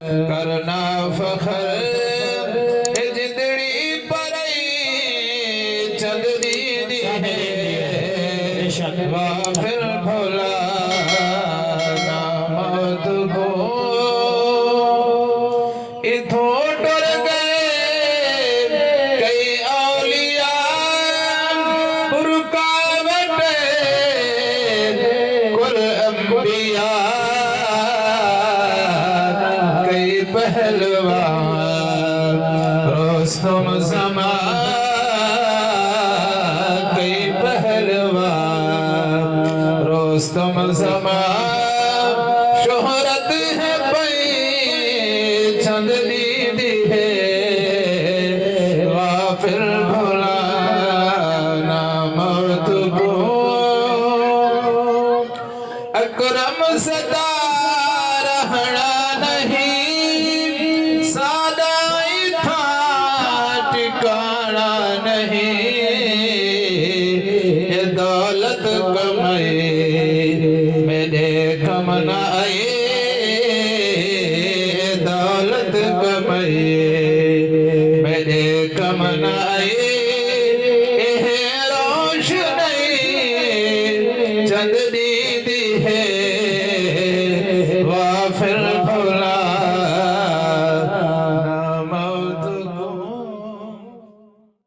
करना फखर जिंदड़ी पर चंदनी दी फिर भोला नामत को इथों डर गए कई औलिया रुकावट कुल अंबिया कई पहलवान रोस्तम समा कई पहलवान रोस्तम समा शोहरत है पई चंदनी दी है फिर भोला नामत को अकरम सदा रहना नहीं सादाई था ठिकाना नहीं ये दौलत कमाए मेरे कमना